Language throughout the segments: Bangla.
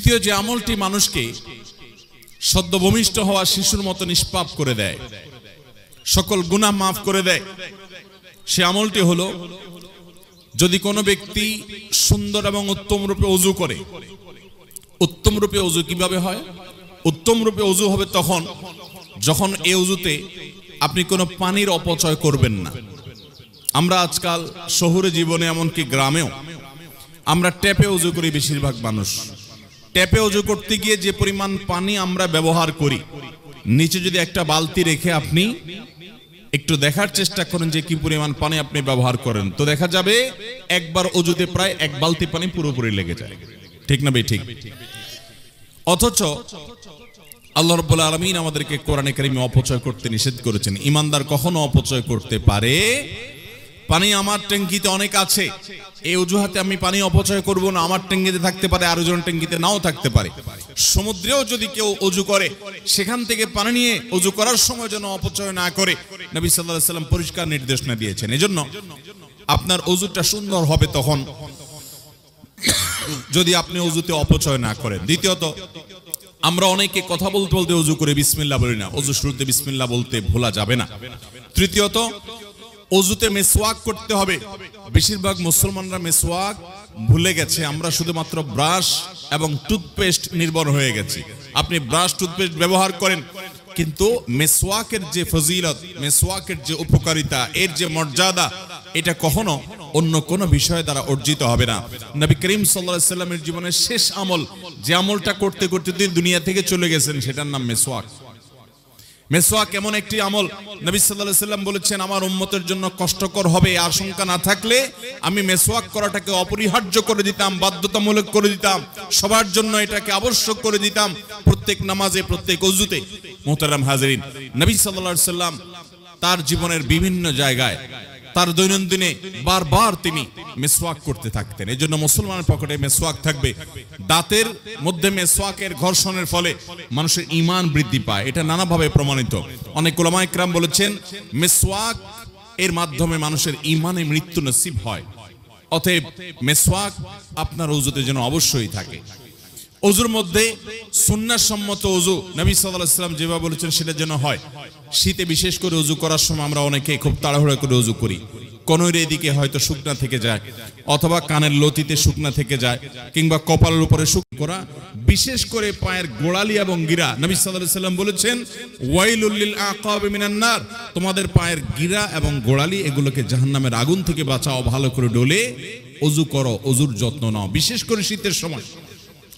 দ্বিতীয় যে আমলটি মানুষকে সদ্য ভূমিষ্ঠ হওয়া শিশুর মতো নিষ্পাপ করে দেয়, সকল গুনাহ মাফ করে দেয়, সে আমলটি হলো যদি কোনো ব্যক্তি সুন্দর এবং উত্তম রূপে ওযু করে। উত্তম রূপে ওযু কিভাবে হয়? উত্তম রূপে ওযু হবে তখন যখন এই ওযুতে আপনি কোনো পানির অপচয় করবেন না। আমরা আজকাল শহুরে জীবনে এমনকি গ্রামেও আমরা ট্যাপে ওযু করি। বেশিরভাগ মানুষ ট্যাপে ওযু করতে গিয়ে যে পরিমাণ পানি আমরা ব্যবহার করি, নিচে যদি একটা বালতি রেখে আপনি একটু দেখার চেষ্টা করেন যে কি পরিমাণ পানি আপনি ব্যবহার করেন, তো দেখা যাবে একবার ওযুতে প্রায় এক বালতি পানি পুরোপুরি লেগে যায়। ঠিক না ভাই? ঠিক। অথচ আল্লাহ রাব্বুল আলামিন আমাদেরকে কোরআনে কারিমে অপচয় করতে নিষেধ করেছেন। ঈমানদার কখনো অপচয় করতে পারে? পানি আমার ট্যাঙ্কিতে অনেক আছে, এই অজুহাতে আমি পানি অপচয় করব না। আমার ট্যাঙ্কিতে থাকতে পারে, আরেকজন ট্যাঙ্কিতে নাও থাকতে পারে। সমুদ্রেও যদি কেউ অজু করে, সেখান থেকে পানি নিয়ে অজু করার সময় যেন অপচয় না করে, নবী সাল্লাল্লাহু আলাইহি সাল্লাম পরিষ্কার নির্দেশনা দিয়েছেন। এজন্য আপনার অজুটা সুন্দর হবে তখন যদি আপনি অজুতে অপচয় না করেন। দ্বিতীয়ত, আমরা অনেকে কথা বলতে বলতে অজু করে বিসমিল্লাহ বলি না, অজু শুরুতে বিসমিল্লাহ বলতে ভোলা যাবে না। তৃতীয়ত, অজুতে মেসওয়াক করতে হবে। বেশিরভাগ মুসলমানরা মেসওয়াক ভুলে গেছে, আমরা শুধুমাত্র ব্রাশ এবং টুথপেস্ট নির্ভর হয়ে গেছি। আপনি ব্রাশ টুথপেস্ট ব্যবহার করেন, কিন্তু মেসওয়াকের যে ফজিলত, মেসওয়াকের যে উপকারিতা, এর যে মর্যাদা, এটা কখনো অন্য কোনো বিষয় দ্বারা অর্জিত হবে না। নবী করিম সাল্লাল্লাহু আলাইহি সাল্লামের জীবনের শেষ আমল, যে আমলটা করতে করতে তিনি দুনিয়া থেকে চলে গেছেন, সেটার নাম মেসওয়াক। মেসওয়াক এমন একটি আমল, নবী সাল্লাল্লাহু আলাইহি সাল্লাম বলেছেন, আমার উম্মতের জন্য কষ্টকর হবে আশঙ্কা না থাকলে আমি মেসওয়াক করাটাকে অপরিহার্য করে দিতাম, বাধ্যতামূলক করে দিতাম, সবার জন্য এটাকে আবশ্যক করে দিতাম, প্রত্যেক নামাজে, প্রত্যেক ওযুতে। মুহতারাম হাজিরিন, নবী সাল্লাল্লাহু আলাইহি সাল্লাম তার জীবনের বিভিন্ন জায়গায় তার দৈনন্দিনে বারবার তিনি মেসওয়াক করতে থাকতেন। এজন্য মুসলমানের পকেটে মেসওয়াক থাকবে। দাঁতের মধ্যে মেসওয়াকের ঘর্ষণের ফলে মানুষের ঈমান বৃদ্ধি পায়, এটা নানাভাবে প্রমাণিত। অনেক উলামায়ে কেরাম বলেছেন মেসওয়াক এর মাধ্যমে মানুষের ঈমানে মৃত্যু নসিব হয়। অতএব মেসওয়াক আপনার ওযুতে যেন অবশ্যই থাকে। ওযুর মধ্যে সুন্নাহ সম্মত ওযু নবী সাল্লাল্লাহু আলাইহি সাল্লাম যেভাবে বলেছেন সেটা যেন হয়। শীতে বিশেষ করে ওযু করার সময় আমরা অনেকে খুব তাড়াহুড়া করে ওযু করি। কোনোর এদিকে হয়তো শুকনা থেকে যায়, অথবা কানের লতিতে শুকনা থেকে যায়, কিংবা কপালের উপরে শুকনা করা, বিশেষ করে পায়ের গোড়ালি এবং গিরা। নবী সাল্লাল্লাহু আলাইহি সাল্লাম বলেছেন, ওয়াইলুল লিল আকাবি মিনান নার, তোমাদের পায়ের গিরা এবং গোড়ালি এগুলোকে জাহান্নামের আগুন থেকে বাঁচাও, ভালো করে ডলে ওযু করো, ওযুর যত্ন নাও, বিশেষ করে শীতের সময়।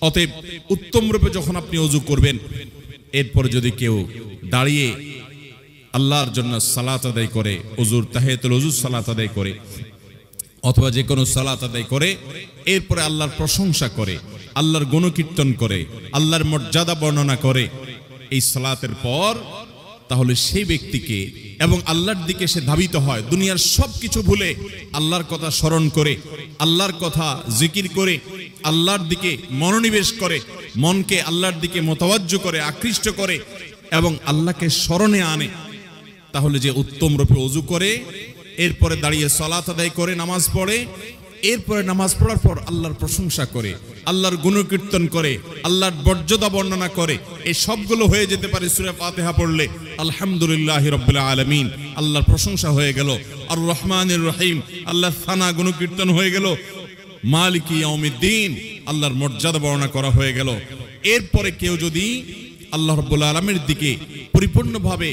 অতএব উত্তম রূপে যখন আপনি ওযু করবেন, এরপর যদি কেউ দাঁড়িয়ে আল্লাহর জন্য সালাত আদায় করে, ওযুর তাহিয়াতুল ওযু সালাত আদায় করে, অথবা যে কোনো সালাত আদায় করে, এরপরে আল্লাহর প্রশংসা করে, আল্লাহর গুণকীর্তন করে, আল্লাহর মর্যাদা বর্ণনা করে এই সালাতের পর, তাহলে সেই ব্যক্তিকে এবং আল্লাহর দিকে সে ধাবিত হয়, দুনিয়ার সবকিছু ভুলে আল্লাহর কথা স্মরণ করে, আল্লাহর কথা জিকির করে, আল্লাহর দিকে মনোনিবেশ করে, মনকে আল্লাহর দিকে মোতাওয়াজ্জু করে, আকৃষ্ট করে এবং আল্লাহকে স্মরণে আনে। তাহলে যে উত্তম রূপে ওযু করে, এরপরে দাঁড়িয়ে সালাত আদায় করে, নামাজ পড়ে, এরপরে নামাজ পড়ার পর আল্লাহর প্রশংসা করে, আল্লাহর গুণকীর্তন করে, আল্লাহর মর্যাদা বর্ণনা করে, এই সবগুলো হয়ে যেতে পারে সূরা ফাতিহা পড়লে আলহামদুলিল্লাহি রাব্বিল আলামিন, আল্লাহর প্রশংসা হয়ে গেল, আর রহমানির রহিম, আল্লাহর সানা গুণকীর্তন হয়ে গেল, মালিকি ইয়াউমিদ্দিন, আল্লাহর মর্যাদা বর্ণনা করা হয়ে গেল। এরপরে কেউ যদি আল্লাহ রাব্বুল আলামিনের দিকে পরিপূর্ণভাবে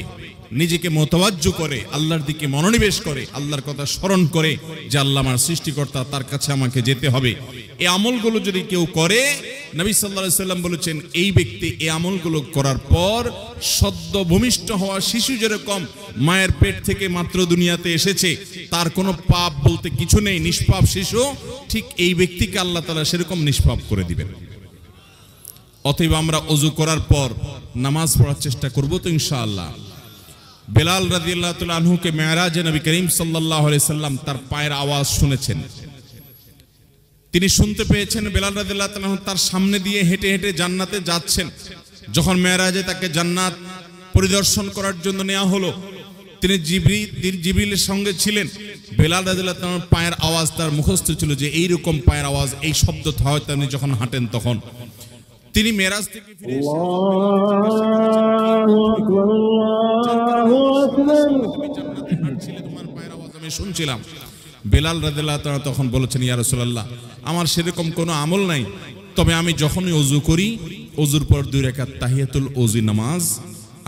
নিজেকে মোতাওয়াজ্জু করে, আল্লাহর দিকে মনোনিবেশ করে, আল্লাহর কথা স্মরণ করে যে আল্লাহ আমার সৃষ্টিকর্তা, তার কাছে আমাকে যেতে হবে, এই আমলগুলো যদি কেউ করে, নবী সাল্লাল্লাহু আলাইহি সাল্লাম বলেছেন এই ব্যক্তি এই আমলগুলো করার পর সদ্য ভূমিষ্ঠ হওয়া শিশু যেরকম মায়ের পেট থেকে মাত্র দুনিয়াতে এসেছে, তার কোনো পাপ বলতে কিছু নেই, নিষ্পাপ শিশু, ঠিক এই ব্যক্তিকে আল্লাহ তাআলা সেরকম নিষ্পাপ করে দিবেন। অতএব আমরা ওযু করার পর নামাজ পড়ার চেষ্টা করব তো ইনশাআল্লাহ। বেলাল রাদিয়াল্লাহু তাআলা আনহুকে মেরাজে নবী করিম সাল্লাল্লাহু আলাইহি সাল্লাম তার পায়ের আওয়াজ শুনেছেন। তিনি শুনতে পেয়েছেন বেলাল রাদিয়াল্লাহু তাআলা তার সামনে দিয়ে হেঁটে হেঁটে জান্নাতে যাচ্ছেন। যখন মেরাজে তাকে জান্নাত পরিদর্শন করার জন্য নেওয়া হলো, তিনি জিবরিলের সঙ্গে ছিলেন। বেলাল রাদিয়াল্লাহু তাআলার পায়ের আওয়াজ তার মুখস্থ ছিল যে এইরকম পায়ের আওয়াজ, এই শব্দ হয়তো তিনি যখন হাঁটেন তখন তিনি মেরাজ থেকে ফিরে এসে তোমার পায়ের আওয়াজ আমি শুনছিলাম। বেলাল রাদিয়াল্লাহু তাআলা তখন বলেছেন, ইয়া রাসূলুল্লাহ, আমার সেরকম কোনো আমল নাই, তবে আমি যখনই ওযু করি, ওযুর পর 2 রাকাত তাহিয়াতুল ওযু নামাজ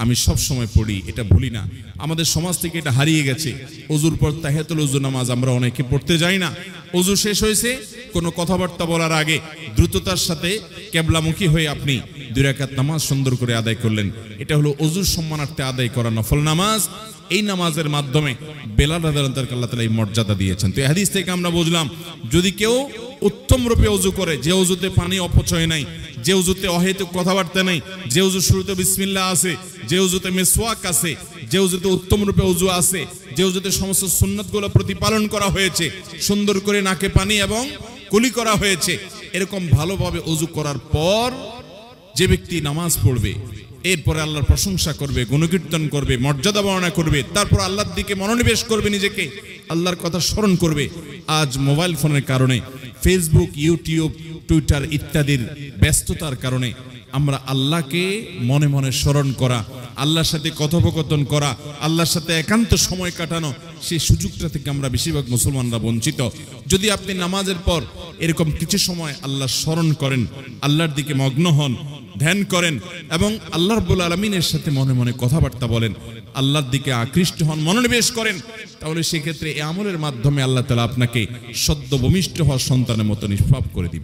আমি সব সময় পড়ি, এটা ভুলি না। আমাদের সমাজ থেকে এটা হারিয়ে গেছে। ওযুর পর তাহিয়াতুল ওযু নামাজ আমরা অনেকে পড়তে যাই না। ওযু শেষ হয়েছে, কোনো কথাবার্তা বলার আগে দ্রুততার সাথে কিবলামুখী হয়ে আপনি 2 রাকাত নামাজ সুন্দর করে আদায় করলেন। এটা হলো ওযুর সম্মানার্থে আদায় করা নফল নামাজ। এই নামাজের মাধ্যমে বেলাল রাদিয়াল্লাহু তাআলা আল্লাহ তাআলা এই মর্যাদা দিয়েছেন। তো এই হাদিস থেকে আমরা বুঝলাম, যদি কেউ উত্তম রূপে ওযু করে, যে ওযুতে পানি অপচয় নাই, যে ওযুতে অহেতুক কথাবার্তা নাই, যে ওযু শুরুতে বিসমিল্লাহ আছে, যে ওযুতে মিসওয়াক আছে, যে ওযুতে উত্তম রূপে ওযু আছে, যে ওযুতে সমস্ত সুন্নাতগুলো প্রতিপালন করা হয়েছে, সুন্দর করে নাকে পানি এবং কুলি করা হয়েছে, এরকম ভালোভাবে ওযু করার পর যে ব্যক্তি নামাজ পড়বে, এরপরে আল্লাহর প্রশংসা করবে, গুণকীর্তন করবে, মর্যাদা বর্ণনা করবে, তারপর আল্লাহর দিকে মনোনিবেশ করবে, নিজেকে আল্লাহর কথা স্মরণ করবে। আজ মোবাইল ফোনের কারণে, ফেসবুক, ইউটিউব, টুইটার ইত্যাদির ব্যস্ততার কারণে আমরা আল্লাহকে মনে মনে স্মরণ করা, আল্লাহর সাথে কথোপকথন করা, আল্লাহর সাথে একান্ত সময় কাটানো, সেই সুযোগটা থেকে আমরা বেশিরভাগ মুসলমানরা বঞ্চিত। যদি আপনি নামাজের পর এরকম কিছু সময় আল্লাহ স্মরণ করেন, আল্লাহর দিকে মগ্ন হন, ধ্যান করেন এবং আল্লাহ রাব্বুল আলামিনের সাথে মনে মনে কথাবার্তা বলেন, আল্লাহর দিকে আকৃষ্ট হন, মনোনিবেশ করেন, তাহলে সেক্ষেত্রে এই আমলের মাধ্যমে আল্লাহ তাআলা আপনাকে সদ্য ভূমিষ্ঠ হওয়া সন্তানের মতো নিষ্পাপ করে দিবেন।